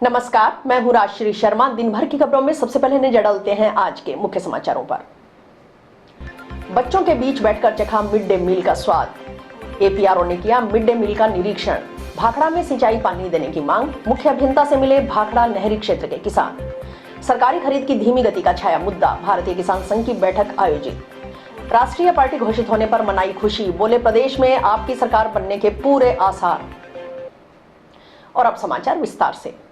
नमस्कार, मैं हूं राजश्री शर्मा। दिन भर की खबरों में सबसे पहले नजर डालते हैं आज के मुख्य समाचारों पर। बच्चों के बीच बैठकर चखा मिड डे मील का स्वाद। एपीआरओ ने किया मिड डे मील का निरीक्षण। भाखड़ा में सिंचाई पानी देने की मांग। मुख्य अभियंता से मिले भाखड़ा नहरी क्षेत्र के किसान। सरकारी खरीद की धीमी गति का छाया मुद्दा। भारतीय किसान संघ की बैठक आयोजित। राष्ट्रीय पार्टी घोषित होने पर मनाई खुशी। बोले प्रदेश में आपकी सरकार बनने के पूरे आसार। और अब समाचार विस्तार से।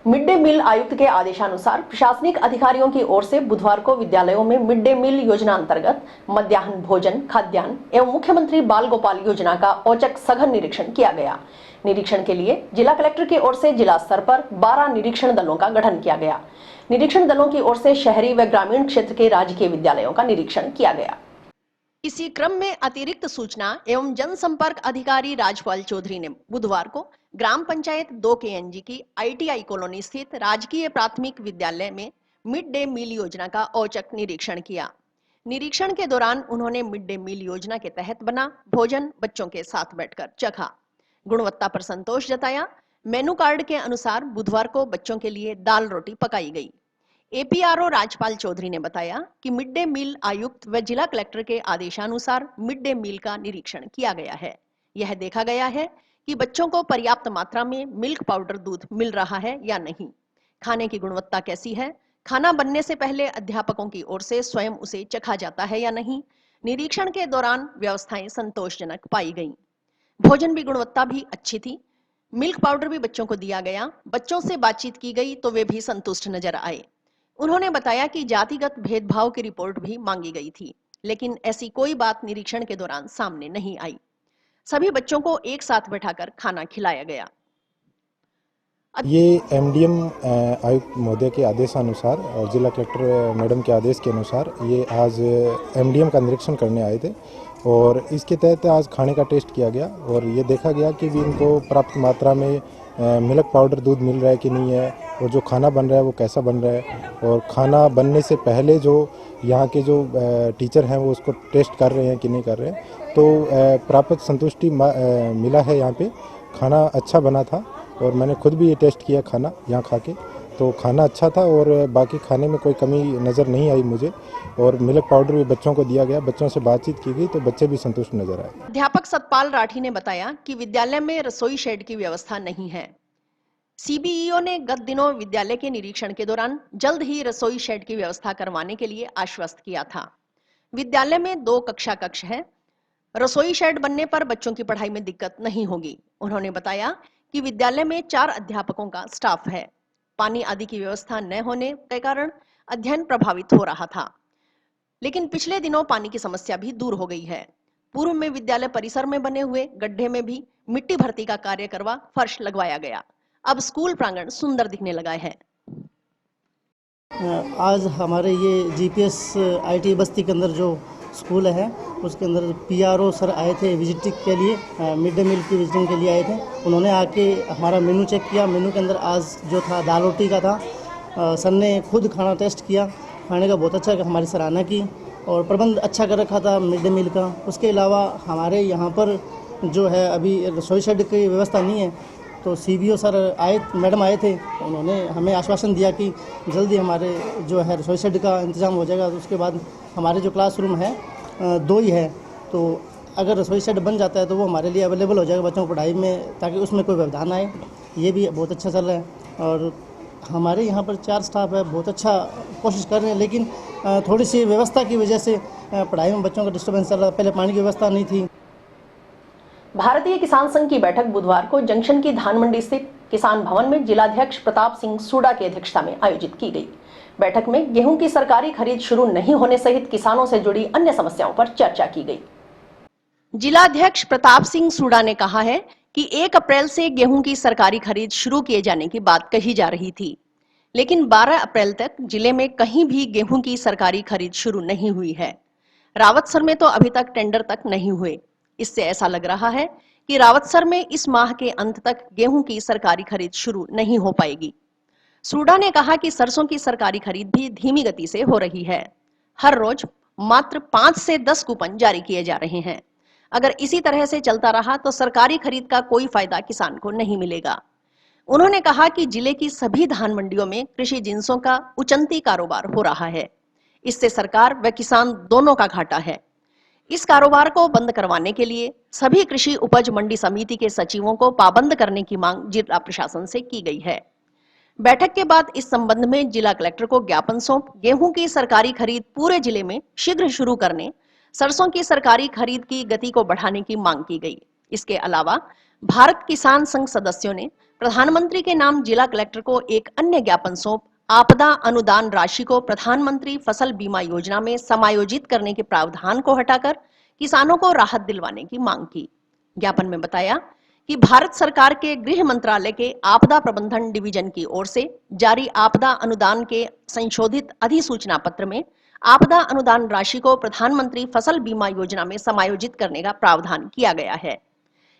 मिड डे मील आयुक्त के आदेशानुसार प्रशासनिक अधिकारियों की ओर से बुधवार को विद्यालयों में मिड डे मील योजना अंतर्गत मध्याह्न भोजन, खाद्यान्न एवं मुख्यमंत्री बाल गोपाल योजना का औचक सघन निरीक्षण किया गया। निरीक्षण के लिए जिला कलेक्टर की ओर से जिला स्तर पर 12 निरीक्षण दलों का गठन किया गया। निरीक्षण दलों की ओर से शहरी व ग्रामीण क्षेत्र के राजकीय विद्यालयों का निरीक्षण किया गया। इसी क्रम में अतिरिक्त सूचना एवं जनसंपर्क अधिकारी राजपाल चौधरी ने बुधवार को ग्राम पंचायत 2 KNG की ITI कॉलोनी स्थित राजकीय प्राथमिक विद्यालय में मिड डे मील योजना का औचक निरीक्षण किया। निरीक्षण के दौरान उन्होंने मिड डे मील योजना के तहत बना भोजन बच्चों के साथ बैठकर चखा। गुणवत्ता पर संतोष जताया। मेनू कार्ड के अनुसार बुधवार को बच्चों के लिए दाल रोटी पकाई गई। एपीआरओ राजपाल चौधरी ने बताया कि मिड डे मील आयुक्त व जिला कलेक्टर के आदेशानुसार मिड डे मील का निरीक्षण किया गया है। यह देखा गया है कि बच्चों को पर्याप्त मात्रा में मिल्क पाउडर दूध मिल रहा है या नहीं, खाने की गुणवत्ता कैसी है, खाना बनने से पहले अध्यापकों की ओर से स्वयं उसे चखा जाता है या नहीं। निरीक्षण के दौरान व्यवस्थाएं संतोषजनक पाई गईं। भोजन भी गुणवत्ता भी अच्छी थी। मिल्क पाउडर भी बच्चों को दिया गया। बच्चों से बातचीत की गई तो वे भी संतुष्ट नजर आए। उन्होंने बताया कि जातिगत भेदभाव की रिपोर्ट भी मांगी गई थी, लेकिन ऐसी कोई बात निरीक्षण के दौरान सामने नहीं आई। सभी बच्चों को एक साथ बैठाकर खाना खिलाया गया। ये एमडीएम आयुक्त महोदय के आदेशानुसार और जिला कलेक्टर मैडम के आदेश के अनुसार ये आज एमडीएम का निरीक्षण करने आए थे और इसके तहत आज खाने का टेस्ट किया गया और ये देखा गया कि भी इनको प्राप्त मात्रा में मिल्क पाउडर दूध मिल रहा है कि नहीं है और जो खाना बन रहा है वो कैसा बन रहा है और खाना बनने से पहले जो यहाँ के जो टीचर हैं वो उसको टेस्ट कर रहे हैं कि नहीं कर रहे हैं। तो प्राप्त संतुष्टि मिला है। यहाँ पे खाना अच्छा बना था और मैंने खुद भी ये टेस्ट किया खाना यहाँ खा के, तो खाना अच्छा था और बाकी खाने में कोई कमी नज़र नहीं आई मुझे और मिल्क पाउडर भी बच्चों को दिया गया। बच्चों से बातचीत की गई तो बच्चे भी संतुष्ट नजर आए। अध्यापक सतपाल राठी ने बताया कि विद्यालय में रसोई शेड की व्यवस्था नहीं है। सीबीईओ ने गत दिनों विद्यालय के निरीक्षण के दौरान जल्द ही रसोई शेड की व्यवस्था करवाने के लिए आश्वस्त किया था। विद्यालय में 2 कक्षा कक्ष है। रसोई शेड बनने पर बच्चों की पढ़ाई में दिक्कत नहीं होगी। उन्होंने बताया कि विद्यालय में 4 अध्यापकों का स्टाफ है। पानी आदि की व्यवस्था न होने के कारण अध्ययन प्रभावित हो रहा था, लेकिन पिछले दिनों पानी की समस्या भी दूर हो गई है। पूर्व में विद्यालय परिसर में बने हुए गड्ढे में भी मिट्टी भर्ती का कार्य करवा फर्श लगवाया गया। अब स्कूल प्रांगण सुंदर दिखने लगा है। आज हमारे ये जीपीएस आईटी बस्ती के अंदर जो स्कूल है उसके अंदर पीआरओ सर आए थे विजिटिंग के लिए, मिड डे मील की विजिटिंग के लिए आए थे। उन्होंने आके हमारा मेनू चेक किया। मेनू के अंदर आज जो था दाल रोटी का था। सर ने खुद खाना टेस्ट किया। खाने का बहुत अच्छा हमारी सराहना की और प्रबंध अच्छा कर रखा था मिड डे मील का। उसके अलावा हमारे यहाँ पर जो है अभी रसोई शेड की व्यवस्था नहीं है, तो सीबीओ सर आए, मैडम आए थे। उन्होंने हमें आश्वासन दिया कि जल्दी हमारे जो है रसोई शेड का इंतज़ाम हो जाएगा। तो उसके बाद हमारे जो क्लासरूम है 2 ही है, तो अगर रसोई शेड बन जाता है तो वो हमारे लिए अवेलेबल हो जाएगा बच्चों को पढ़ाई में, ताकि उसमें कोई व्यवधान आए। ये भी बहुत अच्छा चल रहा है और हमारे यहाँ पर 4 स्टाफ है, बहुत अच्छा कोशिश कर रहे हैं, लेकिन थोड़ी सी व्यवस्था की वजह से पढ़ाई में बच्चों का डिस्टर्बेंस चल रहा है। पहले पानी की व्यवस्था नहीं थी। भारतीय किसान संघ की बैठक बुधवार को जंक्शन की धान मंडी स्थित किसान भवन में जिलाध्यक्ष प्रताप सिंह सूडा की अध्यक्षता में आयोजित की गई। बैठक में गेहूं की सरकारी खरीद शुरू नहीं होने सहित किसानों से जुड़ी अन्य समस्याओं पर चर्चा की गई। जिलाध्यक्ष प्रताप सिंह सूडा ने कहा है कि 1 अप्रैल से गेहूं की सरकारी खरीद शुरू किए जाने की बात कही जा रही थी, लेकिन 12 अप्रैल तक जिले में कहीं भी गेहूं की सरकारी खरीद शुरू नहीं हुई है। रावतसर में तो अभी तक टेंडर तक नहीं हुए। इससे ऐसा लग रहा है कि रावतसर में इस माह के अंत तक गेहूं की सरकारी खरीद शुरू नहीं हो पाएगी। सूडा ने कहा कि सरसों की सरकारी खरीद भी धीमी गति से हो रही है। हर रोज मात्र 5 से 10 कूपन जारी किए जा रहे हैं। अगर इसी तरह से चलता रहा तो सरकारी खरीद का कोई फायदा किसान को नहीं मिलेगा। उन्होंने कहा कि जिले की सभी धान मंडियों में कृषि जिन्सों का उचंती कारोबार हो रहा है। इससे सरकार व किसान दोनों का घाटा है। इस कारोबार को बंद करवाने के लिए सभी कृषि उपज मंडी समिति के सचिवों को पाबंद करने की मांग जिला प्रशासन से की गई है। बैठक के बाद इस संबंध में जिला कलेक्टर को ज्ञापन सौंप गेहूं की सरकारी खरीद पूरे जिले में शीघ्र शुरू करने, सरसों की सरकारी खरीद की गति को बढ़ाने की मांग की गई। इसके अलावा भारत किसान संघ सदस्यों ने प्रधानमंत्री के नाम जिला कलेक्टर को एक अन्य ज्ञापन सौंप आपदा अनुदान राशि को प्रधानमंत्री फसल बीमा योजना में समायोजित करने के प्रावधान को हटाकर किसानों को राहत दिलवाने की मांग की। ज्ञापन में बताया कि भारत सरकार के गृह मंत्रालय के आपदा प्रबंधन डिवीजन की ओर से जारी आपदा अनुदान के संशोधित अधिसूचना पत्र में आपदा अनुदान राशि को प्रधानमंत्री फसल बीमा योजना में समायोजित करने का प्रावधान किया गया है।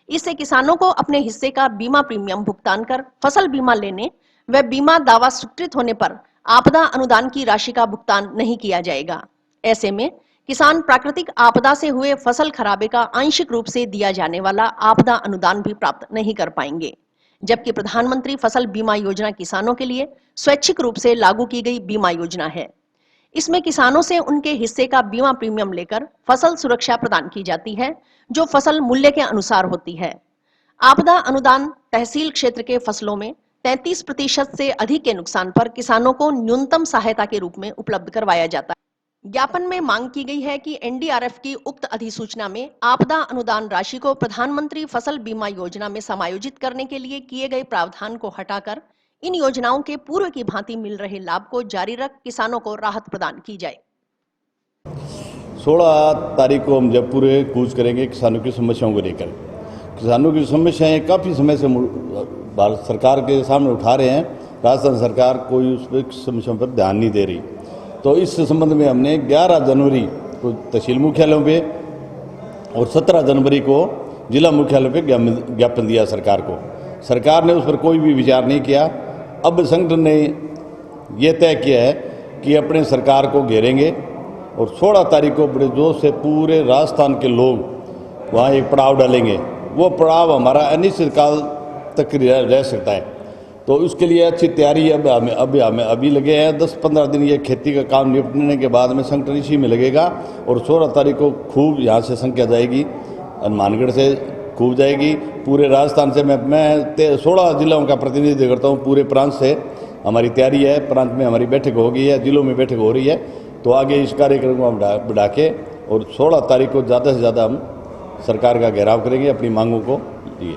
इससे किसानों को अपने हिस्से का बीमा प्रीमियम भुगतान कर फसल बीमा लेने व बीमा दावा स्वीकृत होने पर आपदा अनुदान की राशि का भुगतान नहीं किया जाएगा। ऐसे में किसान प्राकृतिक आपदा से हुए फसल खराबे का आंशिक रूप से दिया जाने वाला आपदा अनुदान भी प्राप्त नहीं कर पाएंगे, जबकि प्रधानमंत्री फसल बीमा योजना किसानों के लिए स्वैच्छिक रूप से लागू की गई बीमा योजना है। इसमें किसानों से उनके हिस्से का बीमा प्रीमियम लेकर फसल सुरक्षा प्रदान की जाती है, जो फसल मूल्य के अनुसार होती है। आपदा अनुदान तहसील क्षेत्र के फसलों में 33% से अधिक के नुकसान पर किसानों को न्यूनतम सहायता के रूप में उपलब्ध करवाया जाता है। ज्ञापन में मांग की गई है कि एनडीआरएफ की उक्त अधिसूचना में आपदा अनुदान राशि को प्रधानमंत्री फसल बीमा योजना में समायोजित करने के लिए किए गए प्रावधान को हटाकर इन योजनाओं के पूर्व की भांति मिल रहे लाभ को जारी रख किसानों को राहत प्रदान की जाए। 16 तारीख को हम जब पूरे कूच करेंगे किसानों की समस्याओं को लेकर। किसानों की समस्याएं काफ़ी समय से भारत सरकार के सामने उठा रहे हैं। राजस्थान सरकार कोई उस पर समस्याओं पर ध्यान नहीं दे रही। तो इस संबंध में हमने 11 जनवरी को तहसील मुख्यालयों पे और 17 जनवरी को जिला मुख्यालयों पे ज्ञापन दिया सरकार को। सरकार ने उस पर कोई भी विचार नहीं किया। अब संगठन ने यह तय किया है कि अपने सरकार को घेरेंगे और 16 तारीख को बड़े जोश से पूरे राजस्थान के लोग वहाँ एक पड़ाव डालेंगे। वो पड़ाव हमारा अनिश्चित काल तक रह सकता है। तो उसके लिए अच्छी तैयारी अभी लगे हैं। 10-15 दिन ये खेती का काम निपटने के बाद में संगठन इसी में लगेगा और 16 तारीख को खूब यहाँ से संख्या जाएगी, हनुमानगढ़ से खूब जाएगी, पूरे राजस्थान से। मैं 16 जिलों का प्रतिनिधित्व करता हूँ पूरे प्रांत से। हमारी तैयारी है, प्रांत में हमारी बैठक हो गई है, जिलों में बैठक हो रही है। तो आगे इस कार्यक्रम को हम बढ़ा के और 16 तारीख को ज़्यादा से ज़्यादा हम सरकार का घेराव करेंगे अपनी मांगों को लिए।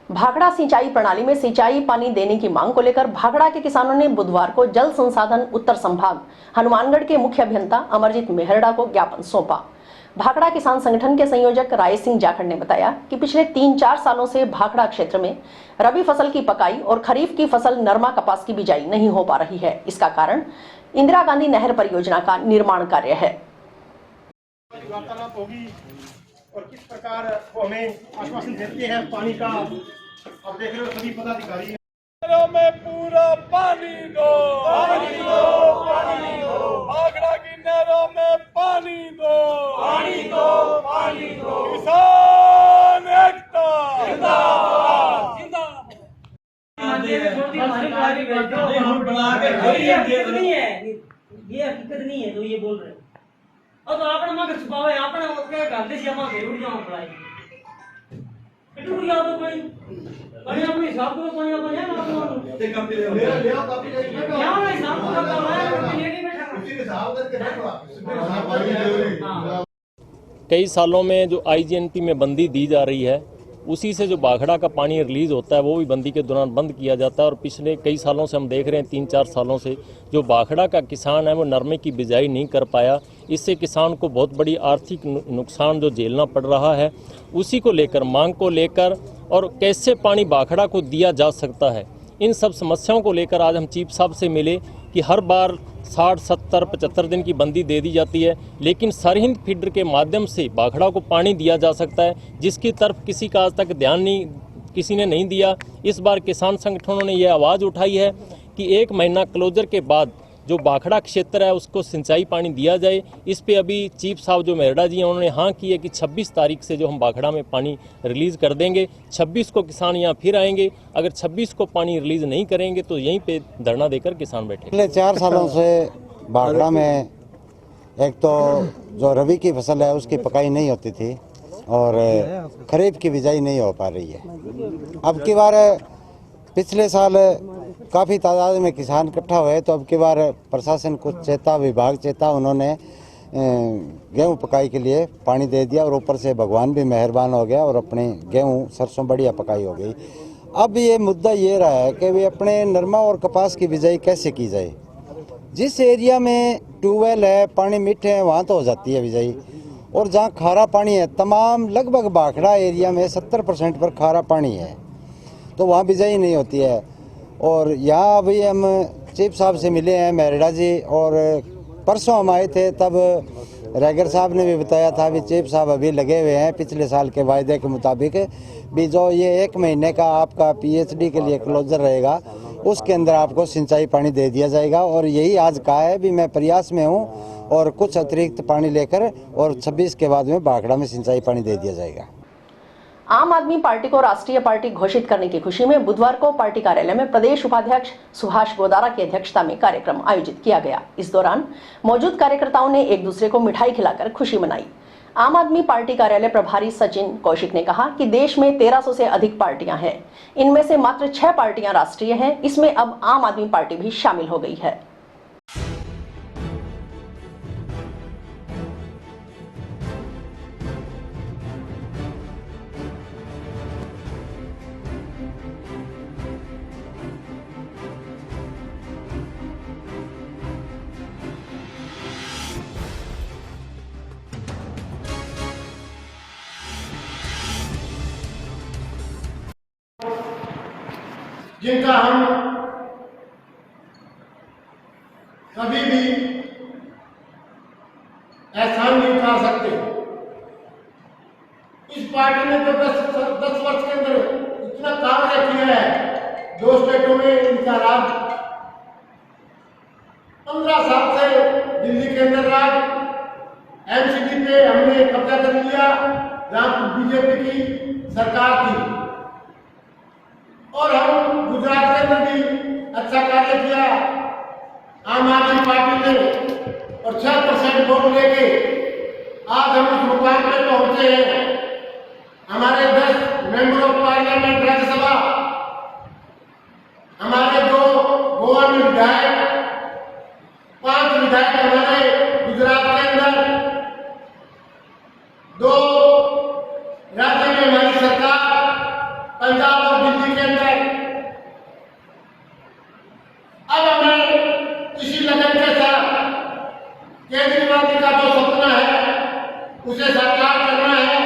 भाखड़ा सिंचाई प्रणाली में सिंचाई पानी देने की मांग को लेकर भाखड़ा के किसानों ने बुधवार को जल संसाधन उत्तर संभाग हनुमानगढ़ के मुख्य अभियंता अमरजीत मेहरडा को ज्ञापन सौंपा। भाखड़ा किसान संगठन के संयोजक राय सिंह जाखड़ ने बताया कि पिछले 3-4 सालों से भाखड़ा क्षेत्र में रबी फसल की पकाई और खरीफ की फसल नरमा कपास की बिजाई नहीं हो पा रही है। इसका कारण इंदिरा गांधी नहर परियोजना का निर्माण कार्य है। वार्तालाप होगी और किस प्रकार वो हमें आश्वासन देते हैं पानी का। अब देख रहे हो सभी पदाधिकारी में पूरा पानी दो, पानी दो, पानी दो। भाखड़ा की नहरों में पानी दो, पानी दो, पानी दो। किसान एकता जिंदाबाद, जिंदाबाद। ये हकीकत नहीं है तो ये बोल रहे अब आपने मगर छुपावे आपने क्या गांधी जी हमारे जरूर जाओ पढ़ाई टूट गया तो कोई बने अपने हिसाब को कोई बने ना ते कब मेरा ले आओ कॉपी ले क्या मैं हिसाब को करवाया लेके बैठा उसी हिसाब करके बैठो। कई सालों में जो आईजीएनटी में बंदी दी जा रही है, उसी से जो भाखड़ा का पानी रिलीज होता है वो भी बंदी के दौरान बंद किया जाता है। और पिछले कई सालों से हम देख रहे हैं, 3-4 सालों से जो भाखड़ा का किसान है वो नरमे की बिजाई नहीं कर पाया। इससे किसान को बहुत बड़ी आर्थिक नुकसान जो झेलना पड़ रहा है। उसी को लेकर, मांग को लेकर और कैसे पानी भाखड़ा को दिया जा सकता है, इन सब समस्याओं को लेकर आज हम चीफ साहब से मिले कि हर बार 60, 70, 75 दिन की बंदी दे दी जाती है, लेकिन सरहिंद फीडर के माध्यम से भाखड़ा को पानी दिया जा सकता है, जिसकी तरफ किसी का आज तक ध्यान किसी ने नहीं दिया। इस बार किसान संगठनों ने यह आवाज़ उठाई है कि 1 महीना क्लोजर के बाद जो बाखड़ा क्षेत्र है उसको सिंचाई पानी दिया जाए। इस पे अभी चीफ साहब जो मेरडा जी हैं उन्होंने हाँ की है कि 26 तारीख से जो हम बाखड़ा में पानी रिलीज़ कर देंगे। 26 को किसान यहाँ फिर आएंगे। अगर 26 को पानी रिलीज़ नहीं करेंगे तो यहीं पे धरना देकर किसान बैठे। पिछले 4 सालों से बाखड़ा में एक तो जो रबी की फसल है उसकी पकाई नहीं होती थी और खरीफ की बिजाई नहीं हो पा रही है। अब की बार पिछले साल काफ़ी तादाद में किसान इकट्ठा हुए तो अब की बार प्रशासन कुछ चेता, विभाग चेता, उन्होंने गेहूं पकाई के लिए पानी दे दिया और ऊपर से भगवान भी मेहरबान हो गया और अपने गेहूं सरसों बढ़िया पकाई हो गई। अब ये मुद्दा ये रहा है कि वे अपने नरमा और कपास की बिजाई कैसे की जाए। जिस एरिया में ट्यूबवेल है, पानी मीठे हैं, वहाँ तो हो जाती है बिजाई, और जहाँ खारा पानी है, तमाम लगभग बाखड़ा एरिया में 70% पर खारा पानी है, तो वहाँ बिजाई नहीं होती है। और यहाँ अभी हम चीफ साहब से मिले हैं, मेरडा जी, और परसों हम आए थे तब रैगर साहब ने भी बताया था भी चीफ साहब अभी लगे हुए हैं पिछले साल के वायदे के मुताबिक भी जो ये 1 महीने का आपका PhD के लिए क्लोजर रहेगा उसके अंदर आपको सिंचाई पानी दे दिया जाएगा। और यही आज कहा है भी मैं प्रयास में हूँ और कुछ अतिरिक्त पानी लेकर और 26 के बाद में बाखड़ा में सिंचाई पानी दे दिया जाएगा। आम आदमी पार्टी को राष्ट्रीय पार्टी घोषित करने की खुशी में बुधवार को पार्टी कार्यालय में प्रदेश उपाध्यक्ष सुभाष गोदारा की अध्यक्षता में कार्यक्रम आयोजित किया गया। इस दौरान मौजूद कार्यकर्ताओं ने एक दूसरे को मिठाई खिलाकर खुशी मनाई। आम आदमी पार्टी कार्यालय प्रभारी सचिन कौशिक ने कहा कि देश में 1300 से अधिक पार्टियां हैं, इनमें से मात्र 6 पार्टियां राष्ट्रीय हैं। इसमें अब आम आदमी पार्टी भी शामिल हो गई है। जिनका हम कभी भी एहसान नहीं उठा सकते। इस पार्टी ने तो 10 वर्ष के अंदर इतना कार्य किया है। 2 स्टेटों में इनका राज, 15 साल से दिल्ली के अंदर राज, MCD पे हमने कब्जा कर लिया जहां बीजेपी की सरकार थी, और हम गुजरात के अंदर भी अच्छा कार्य किया आम आदमी पार्टी ने, और 6% वोट लेके आज हम इस मुकाम पे पहुंचे हैं। हमारे 10 मेंबर ऑफ पार्लियामेंट राज्यसभा, हमारे 2 गोवा में विधायक, 5 विधायक हमारे गुजरात के अंदर, 2 राज्य में हमारी सरकार पंजाब और दिल्ली के अंदर। अब हमें इसी लगन के साथ केजरीवाल जी का जो सपना है उसे साकार करना है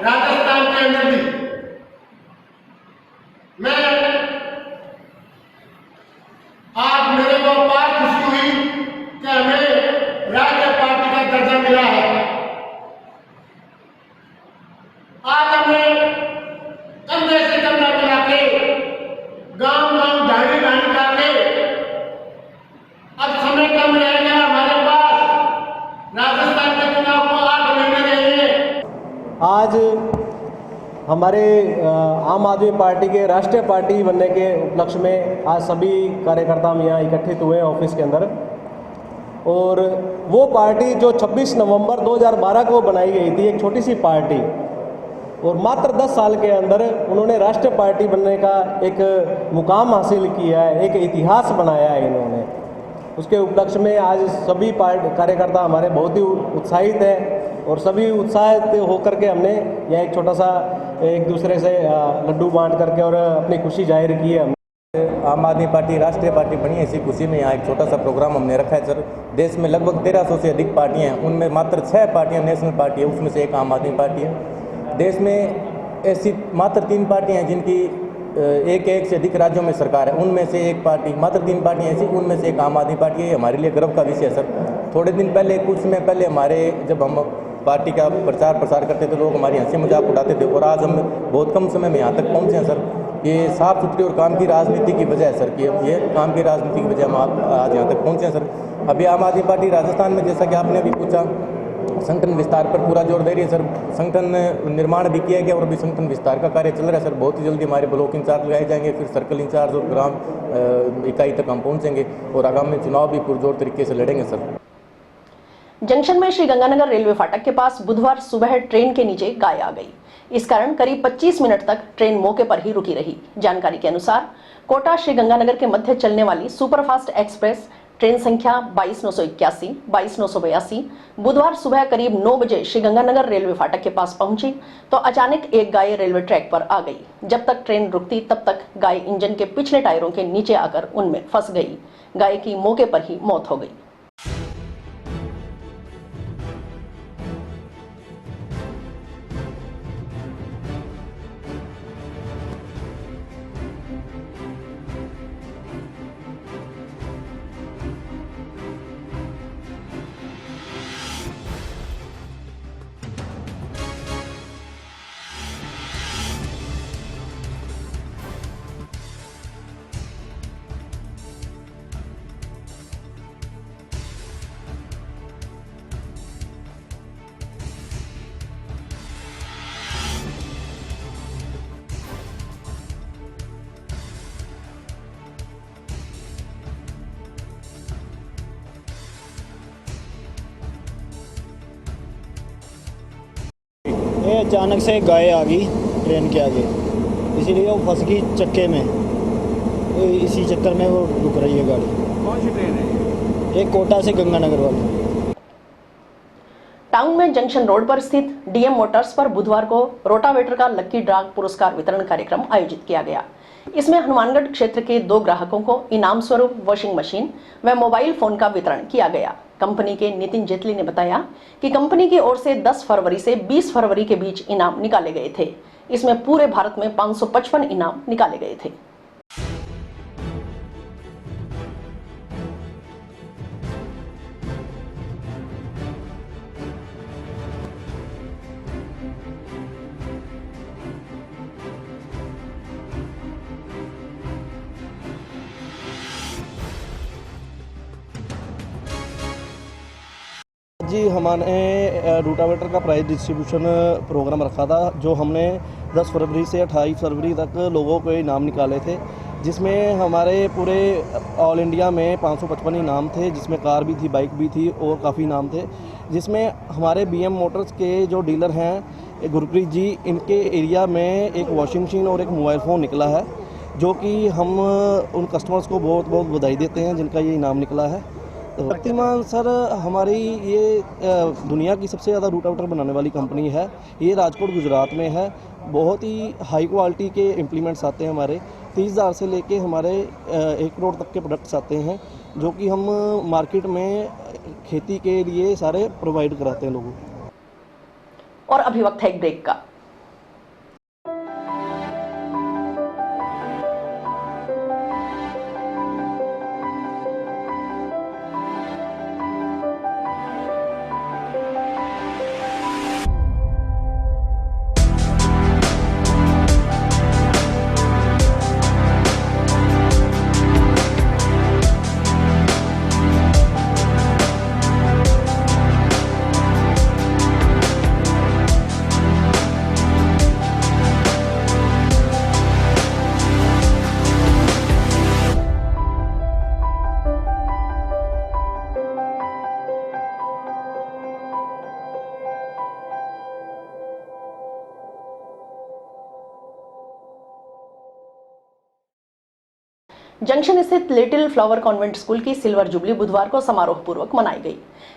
राजस्थान के अंदर भी। मैं आज मेरे को अपार खुशी हुई कि हमें राज्य पार्टी का दर्जा मिला है। आज हमें कंधे से कंधा मिला के, गांव-गांव, ढाणी-ढाणी जाके, अब समय कम रह गया हमारे पास। राजस्थान के चुनाव को 8 महीने रहे हैं। आज हमारे आम आदमी पार्टी के राष्ट्रीय पार्टी बनने के उपलक्ष्य में आज सभी कार्यकर्ता यहाँ इकट्ठित हुए ऑफिस के अंदर, और वो पार्टी जो 26 नवंबर 2012 को बनाई गई थी, एक छोटी सी पार्टी, और मात्र 10 साल के अंदर उन्होंने राष्ट्रीय पार्टी बनने का एक मुकाम हासिल किया है, एक इतिहास बनाया है इन्होंने। उसके उपलक्ष्य में आज सभी कार्यकर्ता हमारे बहुत ही उत्साहित हैं, और सभी उत्साहित होकर के हमने यह एक छोटा सा एक दूसरे से लड्डू बांट करके और अपनी खुशी जाहिर की है। आम आदमी पार्टी राष्ट्रीय पार्टी बनी है, इसी खुशी में यहाँ एक छोटा सा प्रोग्राम हमने रखा है सर। देश में लगभग 1300 से अधिक पार्टियाँ हैं, उनमें मात्र 6 पार्टियाँ नेशनल पार्टी है, उसमें से एक आम आदमी पार्टी है। देश में ऐसी मात्र 3 पार्टियाँ हैं जिनकी एक से अधिक राज्यों में सरकार है, उनमें से एक पार्टी, मात्र 3 पार्टियाँ ऐसी, उनमें से एक आम आदमी पार्टी है। हमारे लिए गर्व का विषय है सर। थोड़े दिन पहले, कुछ समय पहले हमारे जब हम पार्टी का प्रचार प्रसार करते थे, लोग हमारी हंसी मजाक उड़ाते थे, और आज हम बहुत कम समय में यहाँ तक पहुँचे हैं सर। ये साफ सुथरी और काम की राजनीति की वजह है सर, कि ये काम की राजनीति की वजह हम आज यहाँ तक पहुँचे हैं सर। अभी आम आदमी पार्टी राजस्थान में, जैसा कि आपने अभी पूछा, संगठन विस्तार पर पूरा जोर दे रही है सर। संगठन निर्माण भी किया गया और अभी संगठन विस्तार का कार्य चल रहा है सर। बहुत ही जल्दी हमारे ब्लॉक इंचार्ज लगाए जाएंगे, फिर सर्कल इंचार्ज और ग्राम इकाई तक हम पहुंचेंगे और आगामी चुनाव भी पुरजोर तरीके से लड़ेंगे सर। जंक्शन में श्री गंगानगर रेलवे फाटक के पास बुधवार सुबह ट्रेन के नीचे गाय आ गई। इस कारण करीब 25 मिनट तक ट्रेन मौके पर ही रुकी रही। जानकारी के अनुसार कोटा श्री गंगानगर के मध्य चलने वाली सुपरफास्ट एक्सप्रेस ट्रेन संख्या 22,981, 22,982 बुधवार सुबह करीब 9 बजे श्री गंगानगर रेलवे फाटक के पास पहुंची तो अचानक एक गाय रेलवे ट्रैक पर आ गई। जब तक ट्रेन रुकती तब तक गाय इंजन के पिछले टायरों के नीचे आकर उनमें फंस गई। गाय की मौके पर ही मौत हो गई। ये अचानक से गाय आ गई ट्रेन के आगे, इसीलिए वो फंस गई चक्के में। तो इसी चक्कर में वो रुक रही है गाड़ी। कौन सी ट्रेन है? एक कोटा से गंगानगर वाली। टाउन में जंक्शन रोड पर स्थित डीएम मोटर्स पर बुधवार को रोटावेटर का लक्की ड्रॉ पुरस्कार वितरण कार्यक्रम आयोजित किया गया। इसमें हनुमानगढ़ क्षेत्र के 2 ग्राहकों को इनाम स्वरूप वॉशिंग मशीन व मोबाइल फोन का वितरण किया गया। कंपनी के नितिन जेटली ने बताया कि कंपनी की ओर से 10 फरवरी से 20 फरवरी के बीच इनाम निकाले गए थे। इसमें पूरे भारत में 555 इनाम निकाले गए थे। जी हमारे रूटावेटर का प्राइस डिस्ट्रीब्यूशन प्रोग्राम रखा था, जो हमने 10 फरवरी से 28 फरवरी तक लोगों को इनाम निकाले थे, जिसमें हमारे पूरे ऑल इंडिया में 555 इनाम थे, जिसमें कार भी थी, बाइक भी थी और काफ़ी इनाम थे। जिसमें हमारे बीएम मोटर्स के जो डीलर हैं गुरप्रीत जी, इनके एरिया में एक वॉशिंग मशीन और एक मोबाइल फ़ोन निकला है, जो कि हम उन कस्टमर्स को बहुत बहुत बधाई देते हैं जिनका ये इनाम निकला है। शक्तिमान सर हमारी ये दुनिया की सबसे ज़्यादा रूटावेटर बनाने वाली कंपनी है। ये राजकोट गुजरात में है। बहुत ही हाई क्वालिटी के इम्प्लीमेंट्स आते हैं हमारे। 30,000 से लेके हमारे 1 करोड़ तक के प्रोडक्ट्स आते हैं, जो कि हम मार्केट में खेती के लिए सारे प्रोवाइड कराते हैं लोगों को। और अभी वक्त है एक ब्रेक का। जंक्शन स्थित लिटिल फ्लावर कॉन्वेंट स्कूल की सिल्वर जुबली बुधवार को समारोह पूर्वक मनाई गई।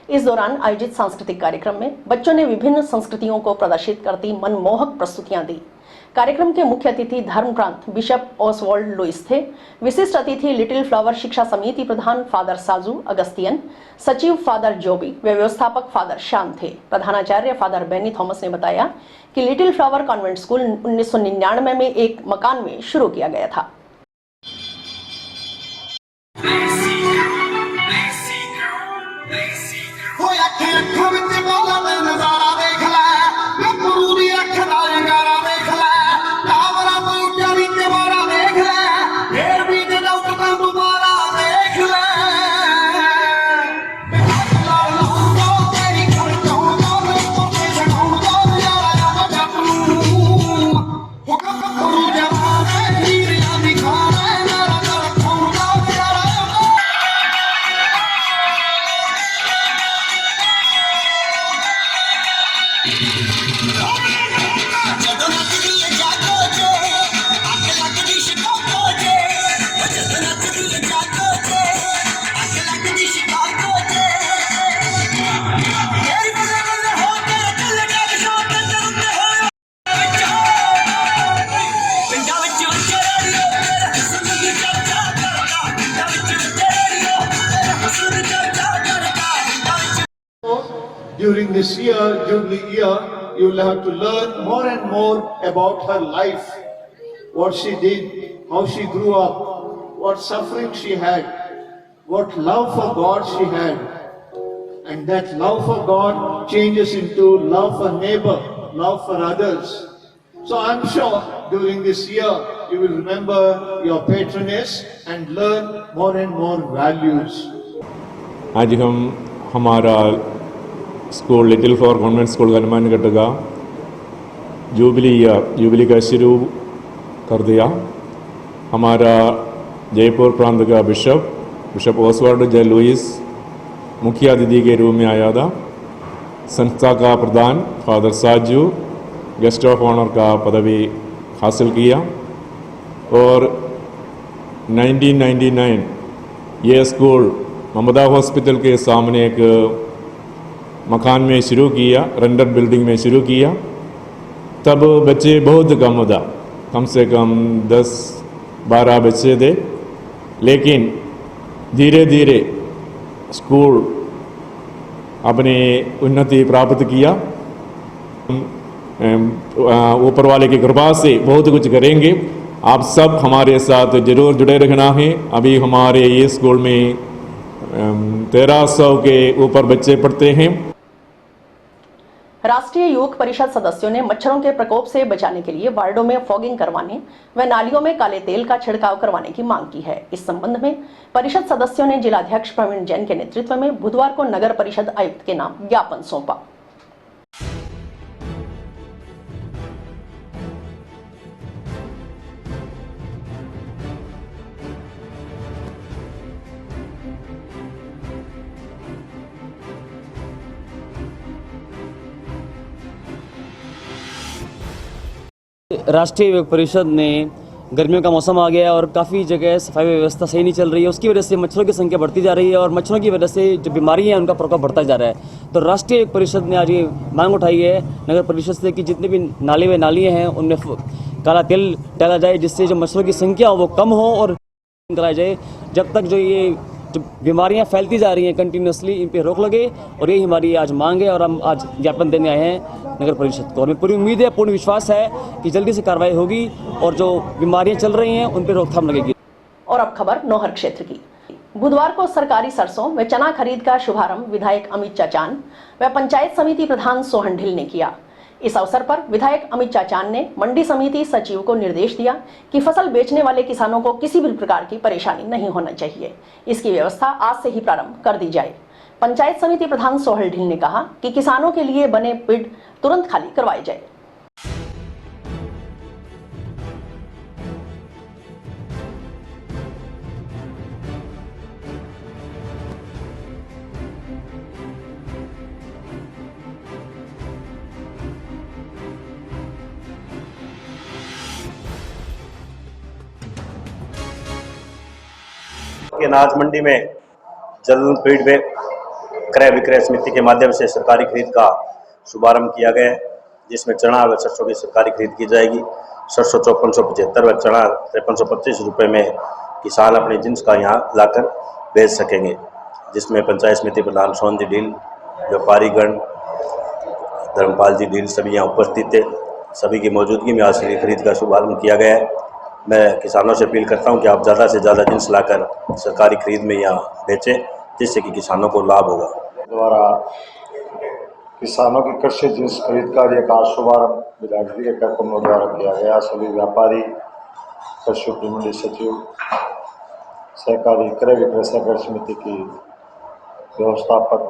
इस दौरान आयोजित सांस्कृतिक कार्यक्रम में बच्चों ने विभिन्न संस्कृतियों को प्रदर्शित करती मनमोहक प्रस्तुतियां दी। कार्यक्रम के मुख्य अतिथि धर्मप्रांत बिशप ओसवाल्ड लुइस थे। विशिष्ट अतिथि लिटिल फ्लावर शिक्षा समिति प्रधान फादर साजू अगस्तियन, सचिव फादर जोबी व व्यवस्थापक फादर श्याम थे। प्रधानाचार्य फादर बेनी थॉमस ने बताया कि लिटिल फ्लावर कॉन्वेंट स्कूल 1999 में एक मकान में शुरू किया गया था। During this year, Jubilee year, you will have to learn more and more about her life, what she did, how she grew up, what suffering she had, what love for God she had. And that love for God changes into love for neighbor, love for others. So I'm sure during this year, you will remember your patroness and learn more and more values. आज हम हमारा school little flower convent school का निर्माण करेगा jubilee का शुरू कर दिया। हमारा जयपुर प्रांत का बिशप ओसवाल्ड जे लुइस मुखिया अतिथि के रूप में आया था। संस्था का प्रधान father Saju guest of honour का पदवी हासिल किया और 1999 ये स्कूल ममता हॉस्पिटल के सामने एक मकान में शुरू किया, रेंडर बिल्डिंग में शुरू किया। तब बच्चे बहुत कम था, कम से कम 10-12 बच्चे थे, लेकिन धीरे धीरे स्कूल अपनी उन्नति प्राप्त किया। ऊपर वाले की कृपा से बहुत कुछ करेंगे। आप सब हमारे साथ जरूर जुड़े रहना है। अभी हमारे ये स्कूल में 1300 के ऊपर बच्चे पढ़ते हैं। राष्ट्रीय युवक परिषद सदस्यों ने मच्छरों के प्रकोप से बचाने के लिए वार्डों में फॉगिंग करवाने व नालियों में काले तेल का छिड़काव करवाने की मांग की है। इस संबंध में परिषद सदस्यों ने जिलाध्यक्ष प्रवीण जैन के नेतृत्व में बुधवार को नगर परिषद आयुक्त के नाम ज्ञापन सौंपा। राष्ट्रीय युवक परिषद ने गर्मियों का मौसम आ गया है और काफ़ी जगह सफाई व्यवस्था सही नहीं चल रही है। उसकी वजह से मच्छरों की संख्या बढ़ती जा रही है और मच्छरों की वजह से जो बीमारियां हैं उनका प्रकोप बढ़ता जा रहा है। तो राष्ट्रीय युवक परिषद ने आज ये मांग उठाई है नगर परिषद से कि जितने भी नाले व नालियाँ हैं उनमें काला तेल डाला जाए, जिससे जो मच्छरों की संख्या हो वो कम हो और कराया जाए। जब तक जो बीमारियां फैलती जा रही हैं कंटिन्यूसली, इन पे रोक लगे और यही हमारी आज मांग है और हम आज ज्ञापन देने आए हैं नगर परिषद को। हमें पूरी उम्मीद है, पूर्ण विश्वास है कि जल्दी से कार्रवाई होगी और जो बीमारियां चल रही हैं उन पर रोकथाम लगेगी। और अब खबर नौहर क्षेत्र की। बुधवार को सरकारी सरसों व चना खरीद का शुभारंभ विधायक अमित चाचान व पंचायत समिति प्रधान सोहन ढिल ने किया। इस अवसर पर विधायक अमित चाचान ने मंडी समिति सचिव को निर्देश दिया कि फसल बेचने वाले किसानों को किसी भी प्रकार की परेशानी नहीं होना चाहिए, इसकी व्यवस्था आज से ही प्रारंभ कर दी जाए। पंचायत समिति प्रधान सोहन ढिल ने कहा कि किसानों के लिए बने पिड तुरंत खाली करवाए जाए। अनाज मंडी में जल्द फीड व क्रय विक्रय समिति के माध्यम से सरकारी खरीद का शुभारंभ किया गया है, जिसमें चना व सरसों की सरकारी खरीद की जाएगी। सरसों 5475 व चना 5325 रुपये में किसान अपने जिन्स का यहाँ लाकर बेच सकेंगे, जिसमें पंचायत समिति प्रधान सोहन जी ढील, व्यापारीगण, धर्मपाल जी ढील सभी यहाँ उपस्थित थे। सभी की मौजूदगी में आज खरीद का शुभारंभ किया गया है। मैं किसानों से अपील करता हूं कि आप ज़्यादा से ज़्यादा जिन्स लाकर सरकारी खरीद में यहाँ बेचें, जिससे कि किसानों को लाभ होगा। द्वारा किसानों की कृषि जिन्स खरीद का ये का शुभारंभ विधायक जी के कार्यक्रमों द्वारा किया गया। सभी व्यापारी, कृषि मंडी सचिव, सहकारी क्रय विक्रय सहकारी समिति की व्यवस्थापक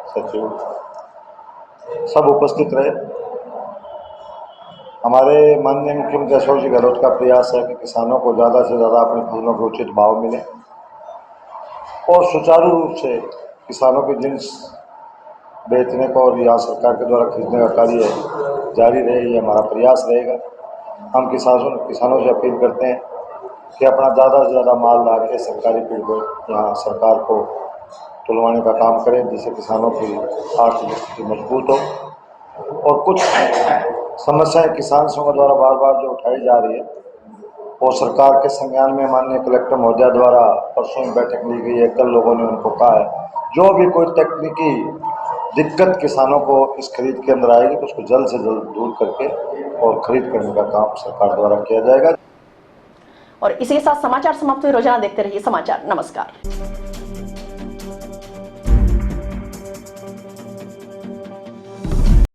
सचिव सब उपस्थित रहे। हमारे माननीय मुख्यमंत्री अशोक जी गहलोत का प्रयास है कि किसानों को ज़्यादा से ज़्यादा अपनी फसलों के उचित भाव मिले और सुचारू रूप से किसानों की जिन्स बेचने का और यहाँ सरकार के द्वारा खरीदने का कार्य जारी रहे, ये हमारा प्रयास रहेगा। हम किसानों से अपील करते हैं कि अपना ज़्यादा से ज़्यादा माल ला के सरकारी फीड को यहाँ सरकार को तुलवाने का काम करें, जिससे किसानों की आर्थिक स्थिति मजबूत हो। और कुछ समस्याएं किसान संघों द्वारा बार बार जो उठाई जा रही है वो सरकार के संज्ञान में माननीय कलेक्टर महोदया द्वारा परसों में बैठक ली गई है। कल लोगों ने उनको कहा है जो भी कोई तकनीकी दिक्कत किसानों को इस खरीद के अंदर आएगी तो उसको जल्द से जल्द दूर करके और खरीद करने का काम सरकार द्वारा किया जाएगा। और इसी के साथ समाचार समाप्त हुए। रोजाना देखते रहिए समाचार। नमस्कार।